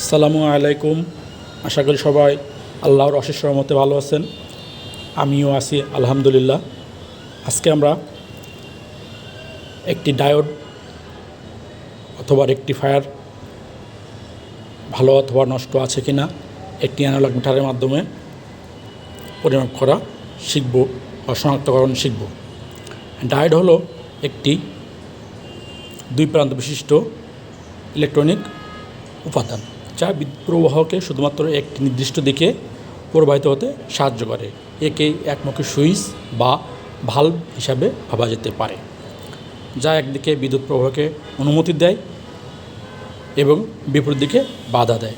আসসালামু আলাইকুম। আশা করি সবাই আল্লাহর অশেষ রহমতে ভালো আছেন। আমিও আছি আলহামদুলিল্লাহ। আজকে আমরা একটি ডায়োড অথবা রেকটিফায়ার ভালো অথবা নষ্ট আছে কিনা একটি অ্যানালগ মিটারের মাধ্যমে পরিমাপ করা শিখব বা শনাক্তকরণ শিখব। ডায়োড হলো একটি দুই প্রান্ত বিশিষ্ট ইলেকট্রনিক উপাদান যা বিদ্যুৎ প্রবাহকে শুধুমাত্র একটি নির্দিষ্ট দিকে প্রবাহিত হতে সাহায্য করে। একেই একমুখী সুইচ বা ভালভ হিসাবে ভাবা যেতে পারে, যা একদিকে বিদ্যুৎ প্রবাহকে অনুমতি দেয় এবং বিপরীত দিকে বাধা দেয়।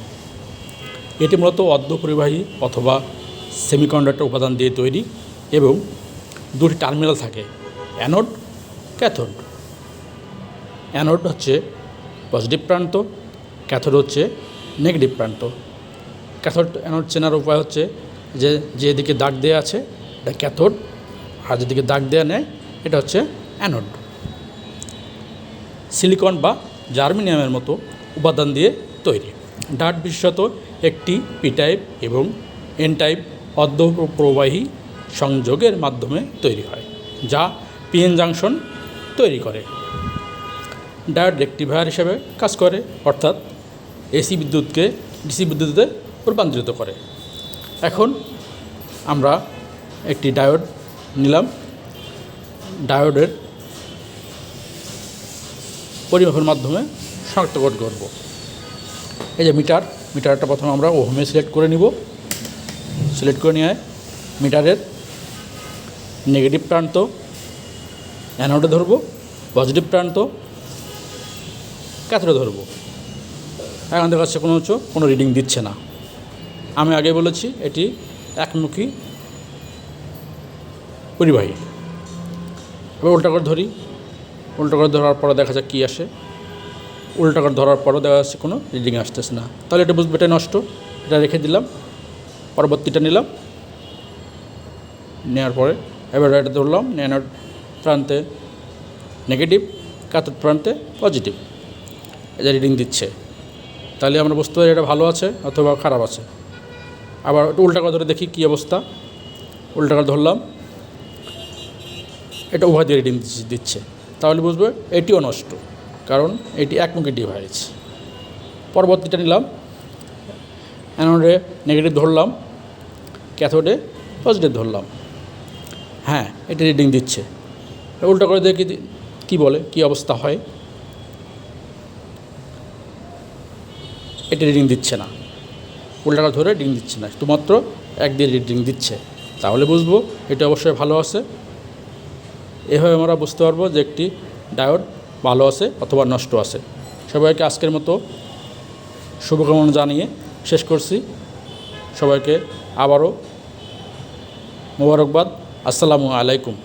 এটি মূলত অর্ধপরিবাহী অথবা সেমিকন্ডাক্টর উপাদান দিয়ে তৈরি এবং দুটি টার্মিনাল থাকে, অ্যানোড, ক্যাথোড। অ্যানোড হচ্ছে পজিটিভ প্রান্ত, ক্যাথোড হচ্ছে নেগেটিভ প্রান্ত। ক্যাথোড অ্যানোড চেনার উপায় হচ্ছে যেদিকে দাগ দেওয়া আছে এটা ক্যাথোড, আর যেদিকে দাগ দেওয়া নেই এটা হচ্ছে অ্যানোড। সিলিকন বা জার্মেনিয়ামের মতো উপাদান দিয়ে তৈরি। ডায়োড বিশেষত একটি পি টাইপ এবং এন টাইপ অর্ধপ্রবাহী সংযোগের মাধ্যমে তৈরি হয়, যা পিএন জাংশন তৈরি করে। ডায়োড রেকটিফায়ার হিসেবে কাজ করে, অর্থাৎ এসি বিদ্যুৎকে ডিসি বিদ্যুতে রূপান্তরিত করে। এখন আমরা একটি ডায়োড নিলাম। ডায়োডের পরিমাপের মাধ্যমে শনাক্তকরণ করব। এই যে মিটারটা প্রথমে আমরা ওহমে সিলেক্ট করে নিব। সিলেক্ট করে নিয়ে মিটারের নেগেটিভ প্রান্ত অ্যানোডে ধরব, পজিটিভ প্রান্ত ক্যাথোডে ধরব। এখন দেখা যাচ্ছে কোনো রিডিং দিচ্ছে না। আমি আগে বলেছি এটি একমুখী পরিবাহী। এবার উল্টা করে ধরি। উল্টা করে ধরার পরে দেখা যাক কী আসে। উল্টা করে ধরার পরও দেখা যাচ্ছে কোনো রিডিং আসতেছে না। তাহলে এটা বুঝবো এটা নষ্ট। এটা রেখে দিলাম, পরবর্তীটা নিলাম। নেওয়ার পরে এবার এটা ধরলাম, অ্যানোড প্রান্তে নেগেটিভ, ক্যাথোড প্রান্তে পজিটিভ। এটা রিডিং দিচ্ছে। তাহলে আমরা বুঝতে পারি এটা ভালো আছে অথবা খারাপ আছে। আবার একটু উল্টা করে ধরে দেখি কী অবস্থা। উল্টা করে ধরলাম, এটা উভয় দিয়ে রিডিং দিচ্ছে। তাহলে বুঝবো এটিও নষ্ট, কারণ এটি একমুখী ডিভাইস। পরবর্তীটা নিলাম, অ্যানোডে নেগেটিভ ধরলাম, ক্যাথোডে পজিটিভ ধরলাম। হ্যাঁ, এটি রিডিং দিচ্ছে। উল্টা করে দেখি কী বলে, কী অবস্থা হয়। এটি রিডিং দিচ্ছে না। উল্টা করে ধরে রিডিং দিচ্ছে না, শুধুমাত্র এক দিয়ে রিডিং দিচ্ছে। তাহলে বুঝবো এটা অবশ্যই ভালো আছে। এভাবে আমরা বুঝতে পারবো যে একটি ডায়োড ভালো আছে অথবা নষ্ট আছে। সবাইকে আজকের মতো শুভকামনা জানিয়ে শেষ করছি। সবাইকে আবারও মোবারকবাদ। আসসালামু আলাইকুম।